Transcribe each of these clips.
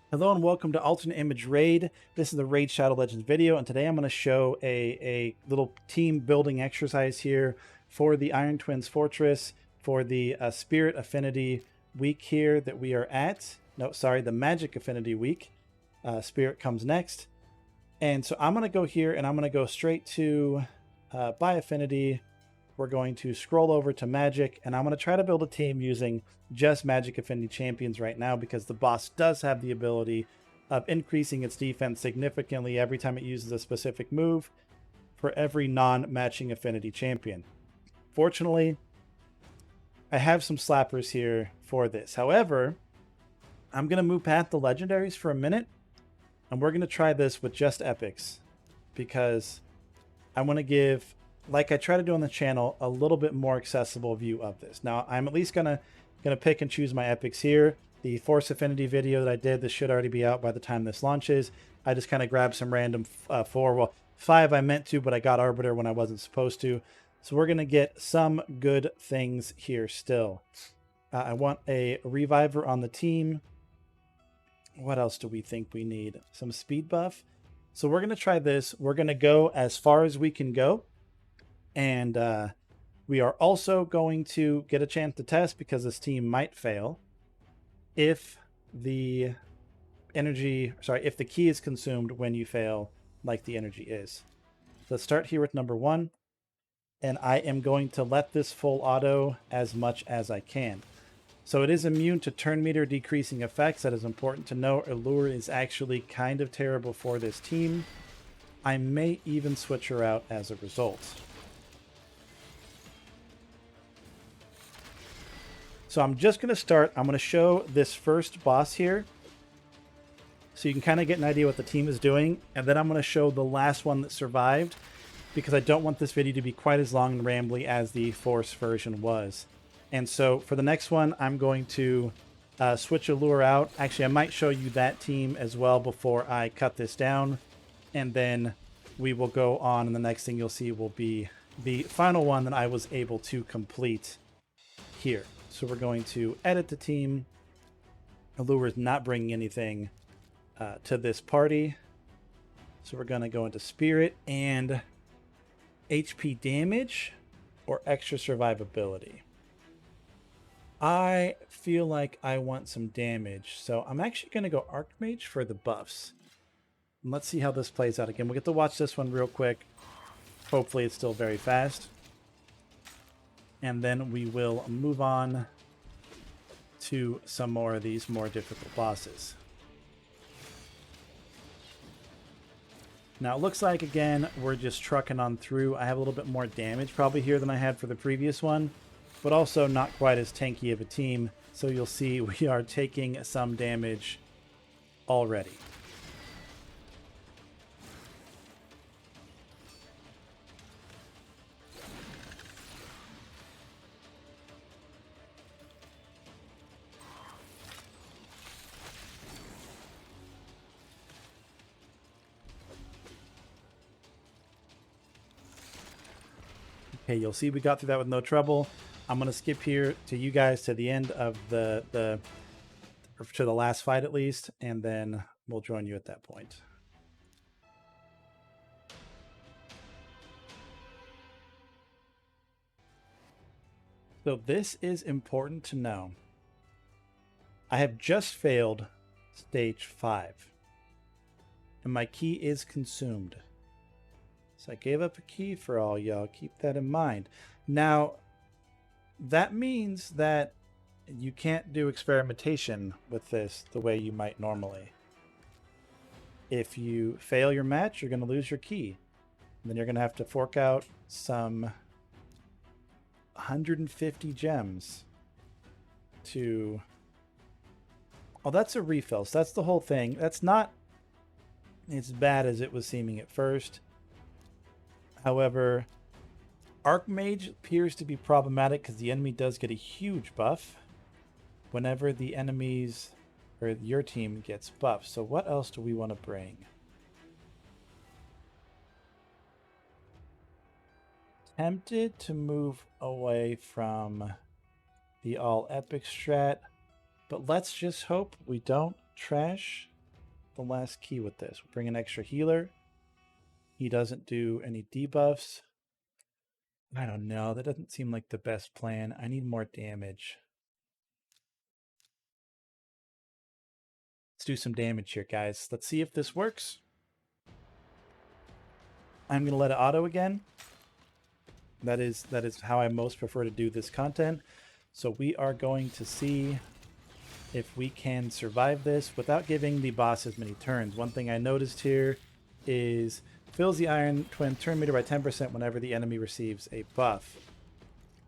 Hello and welcome to Alternate Image Raid. This is the Raid Shadow Legends video, and today I'm going to show a little team building exercise here for the Iron Twins Fortress for the Spirit Affinity week here that we are at. No, sorry, the Magic Affinity week. Spirit comes next. And so I'm going to go here and I'm going to go straight to by Affinity. We're going to scroll over to Magic, and I'm going to try to build a team using just Magic Affinity champions right now because the boss does have the ability of increasing its defense significantly every time it uses a specific move for every non-matching Affinity champion. Fortunately, I have some slappers here for this. However, I'm going to move past the legendaries for a minute, and we're going to try this with just epics because I want to give, like I try to do on the channel, a little bit more accessible view of this. Now, I'm at least gonna pick and choose my epics here. The Force Affinity video that I did, this should already be out by the time this launches. I just kind of grabbed some random five I meant to, but I got Arbiter when I wasn't supposed to. So we're gonna get some good things here still. I want a Reviver on the team. What else do we think we need? Some speed buff. So we're gonna try this. We're gonna go as far as we can go. And we are also going to get a chance to test because this team might fail if the if the key is consumed when you fail, like the energy is. So let's start here with number 1, and I am going to let this full auto as much as I can. So it is immune to turn meter decreasing effects. That is important to know. Alure is actually kind of terrible for this team. I may even switch her out as a result. So I'm just going to start. I'm going to show this first boss here so you can kind of get an idea what the team is doing. And then I'm going to show the last one that survived because I don't want this video to be quite as long and rambly as the Force version was. And so for the next one, I'm going to switch Allure out. Actually, I might show you that team as well before I cut this down. And then we will go on, and the next thing you'll see will be the final one that I was able to complete here. So we're going to edit the team. Allure is not bringing anything to this party. So we're going to go into Spirit and HP damage or extra survivability. I feel like I want some damage. So I'm actually going to go Archmage for the buffs. And let's see how this plays out again. We'll get to watch this one real quick. Hopefully it's still very fast. And then we will move on to some more of these more difficult bosses. Now it looks like, again, we're just trucking on through. I have a little bit more damage probably here than I had for the previous one, but also not quite as tanky of a team. So you'll see we are taking some damage already. Okay, you'll see we got through that with no trouble. I'm going to skip here to you guys to the end of to the last fight at least, and then we'll join you at that point. So this is important to know. I have just failed stage 5, and my key is consumed. So I gave up a key for all y'all. Keep that in mind. Now, that means that you can't do experimentation with this the way you might normally. If you fail your match, you're going to lose your key. And then you're going to have to fork out some 150 gems to... Oh, that's a refill. So that's the whole thing. That's not as bad as it was seeming at first. However, Archmage appears to be problematic because the enemy does get a huge buff whenever the enemies or your team gets buffed. So what else do we want to bring? Tempted to move away from the all epic strat, but let's just hope we don't trash the last key with this. We'll bring an extra healer. He doesn't do any debuffs. I don't know. That doesn't seem like the best plan. I need more damage. Let's do some damage here, guys. Let's see if this works. I'm going to let it auto again. That is how I most prefer to do this content. So we are going to see if we can survive this without giving the boss as many turns. One thing I noticed here is fills the Iron Twin turn meter by 10% whenever the enemy receives a buff.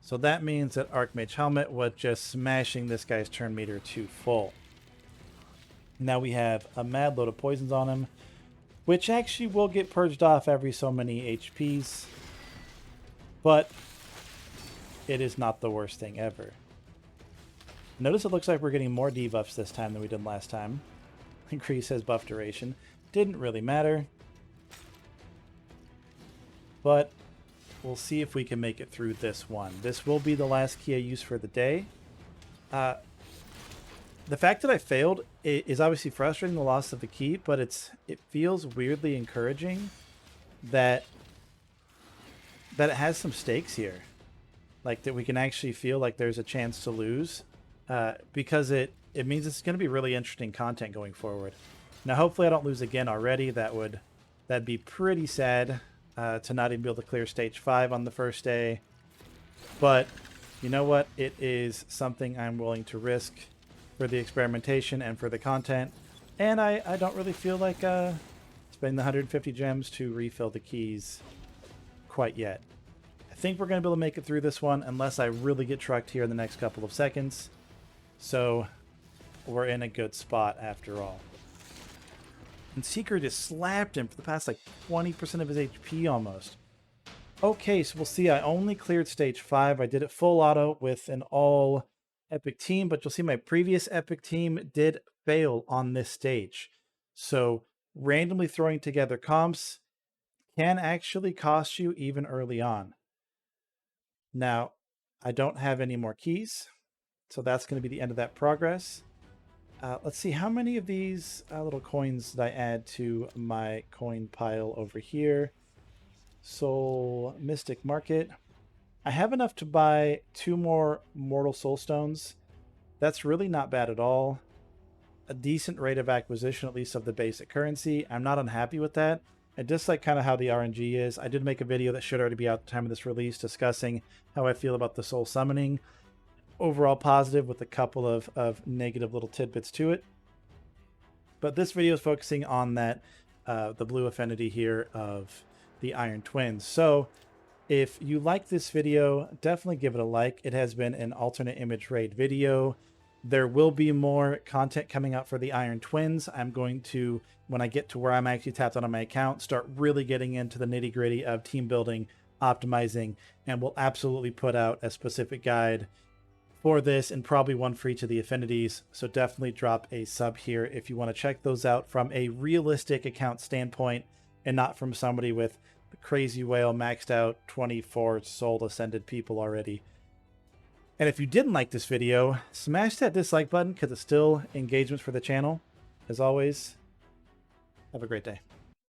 So that means that Archmage Helmut was just smashing this guy's turn meter to full. Now we have a mad load of poisons on him, which actually will get purged off every so many HPs. But it is not the worst thing ever. Notice it looks like we're getting more debuffs this time than we did last time. Increase his buff duration. Didn't really matter. But we'll see if we can make it through this one. This will be the last key I use for the day. The fact that I failed is obviously frustrating, the loss of the key, but it feels weirdly encouraging that it has some stakes here. Like that we can actually feel like there's a chance to lose. Because it means it's going to be really interesting content going forward. Now, hopefully I don't lose again already. That'd be pretty sad to not even be able to clear stage 5 on the first day. But you know what? It is something I'm willing to risk for the experimentation and for the content. And I don't really feel like spending the 150 gems to refill the keys quite yet. I think we're going to be able to make it through this one unless I really get trucked here in the next couple of seconds. So we're in a good spot after all. And Seeker just slapped him for the past like 20% of his HP almost. Okay, so we'll see. I only cleared stage 5. I did it full auto with an all epic team, but you'll see my previous epic team did fail on this stage. So randomly throwing together comps can actually cost you even early on. Now, I don't have any more keys. So that's going to be the end of that progress. Let's see, how many of these little coins did I add to my coin pile over here? Soul Mystic Market. I have enough to buy 2 more Mortal Soul Stones. That's really not bad at all. A decent rate of acquisition, at least of the basic currency. I'm not unhappy with that. I dislike kind of how the RNG is. I did make a video that should already be out at the time of this release discussing how I feel about the soul summoning. Overall positive with a couple of negative little tidbits to it. But this video is focusing on that the blue affinity here of the Iron Twins. So if you like this video, definitely give it a like. It has been an alternate image raid video. There will be more content coming out for the Iron Twins. I'm going to, when I get to where I'm actually tapped out on my account, start really getting into the nitty-gritty of team building, optimizing, and we'll absolutely put out a specific guide for this and probably one for each of the affinities. So definitely drop a sub here if you want to check those out from a realistic account standpoint and not from somebody with the crazy whale maxed out 24 soul ascended people already. And if you didn't like this video, smash that dislike button because it's still engagements for the channel. As always, have a great day.